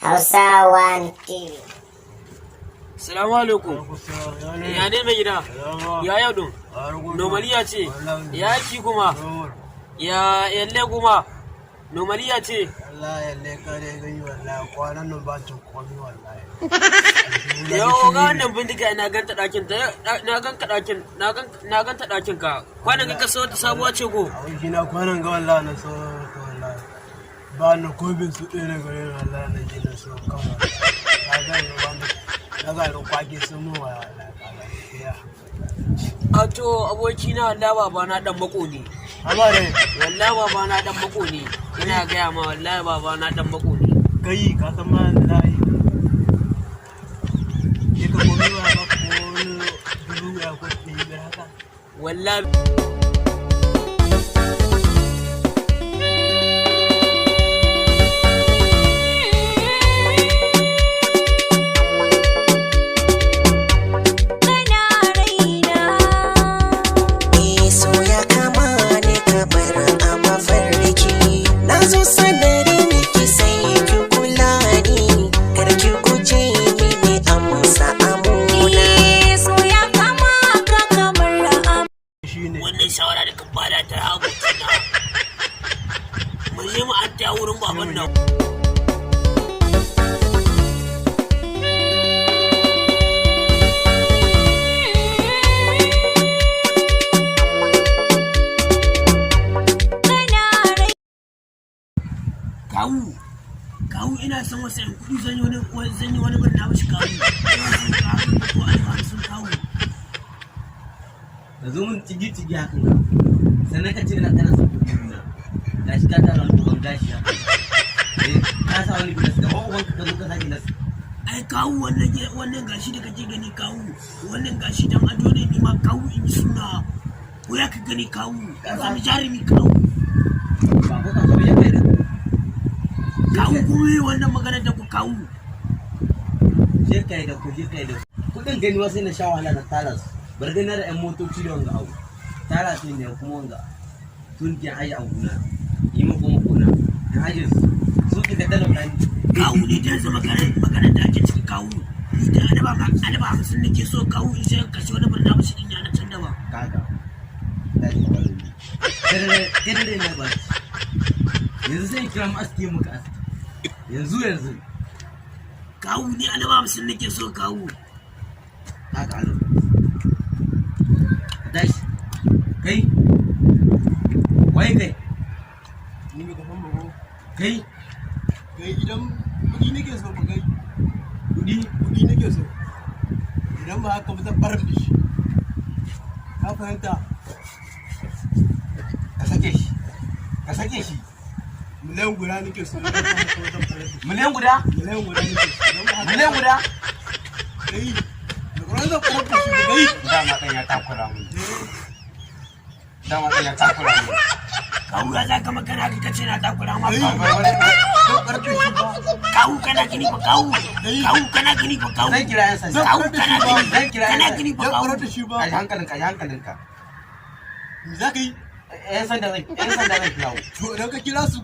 Hausa One TV. Salamu alaikum. Ya ne mai gida? Ya yau don? Nomaliya ce. Ya ki kuma? Ya yalle kuma? Nomaliya ce. Allah yalle kare gani wallahi kwanan nan ba cin komai wallahi. Yau ga wannan bindiga na ganta dakin na ganta dakin ka. Kwanan ka so ta sabuwa ce ko? A wani na kwanan ga wallahi na so wallahi. Ba na kobin su ɗaya na gare wallahi na ji da so kawai. Ka ga ni wanda daga ro kwage sun mu wallahi. A to abokina Allah baba na dan mako ne. Amare Wallahi baba na dan mako ne. Ina gaya ma wallahi baba na dan mako ne. kai ka san ma wallahi. Ke ka komai ba ko dubu ya ko ɗaya haka. Wallahi wannan shawara da kan bada ta abokina. Mu je mu an ta wurin baban nan. Kawu ina son wasu ƴan kuɗi zan yi wani birna mashi kawu. Ko alfahari sun kawu. Ka zo min tigi hakan ga sannan ka ce na kana son kuɗi na gashi ka tara ban gashi haka ka sa wani gilas da uban ka zo ka sake nas. Ai kawu wannan gashi da kake gani kawu wannan gashi dan ado ne ni ma kawu in yi suna ko ya ka gani kawu ka sami jarumi kawu Ba ko ka zo ya kai da kawu kuma yi wannan magana da ku kawu je kai da kuɗin gani wasu na sha wahala na talas bar gani da ƴan motoci da wanga abu tara su ne kuma wanga tun ke hayi a gona yi ma kuma gona da hayi su ke da talauta kawu ne ta zama magana da ake ciki kawu da alaba hamsin nake so kawu in sai kashe wani birna mashi din yana can da ba kaga da shi ba dare na ba yanzu sai kira mu aski muka aski yanzu kawu ne alaba hamsin nake so kawu haka alo tashi kai wai kai Ni ba ka san ba ko. kai Kai idan kuɗi nake so ba kai. kudi Kuɗi nake so. Idan ba haka ba zan bar da shi. Ka fahimta? ka sake shi Miliyan guda nake so. Idan ba haka ba zan bar da shi. miliyan guda Miliyan guda nake so. Idan ba haka miliyan guda kai. Da kuma zan bar da shi ba kai. dama dan ya takura mu kawu ya za ka magana ka kace na takura ma Kai. kawu Zan bar da shi ba. kawu kana gini ba kawu kana gini ba kawu zan kira yan sanda kawu kana zan kira kana yan gini ba Zan kawu bar da shi ba. ai hankalinka Me za ka yi? yan sanda zan kira To idan ka kira su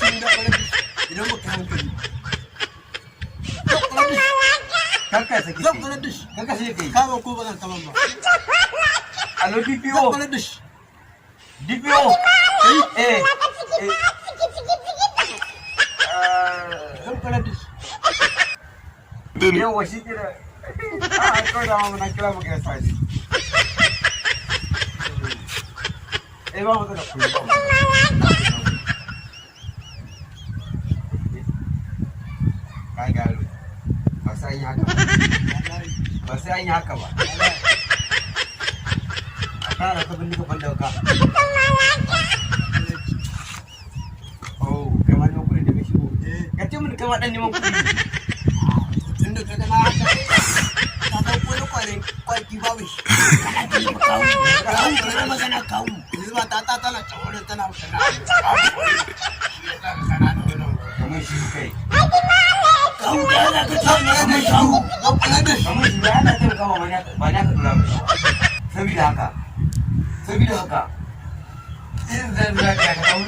ni da bar da shi. Idan ba ka hankali. Zan bar da shi. kanka sake Zan bar da shi. kanka sai kai Kama ko ba zan kama ba. alo Zan DPO bar da shi. DPO eh Zan bar da shi. yawa shi kira kawai da mamu na kira maka ya sashi ba mu da kuɗi ka gano ba sai an yi haka ba a tara ta bindiga banda ka oh kai ma neman kuɗi daga shigo ka ce mun kai ma ɗan neman kuɗi Tunda ka gana haka ka san ko kwanaki babu shi. kana gini ba kawu kawu kana magana kawu Yanzu ba ta tana can wurin tana kana. kamar shi kai kawu da za ka ce ne kamar kawu Zan kula da shi. kamar shi ba yana taimakawa ba na ka tura mai saboda haka in zan zaka ka kawo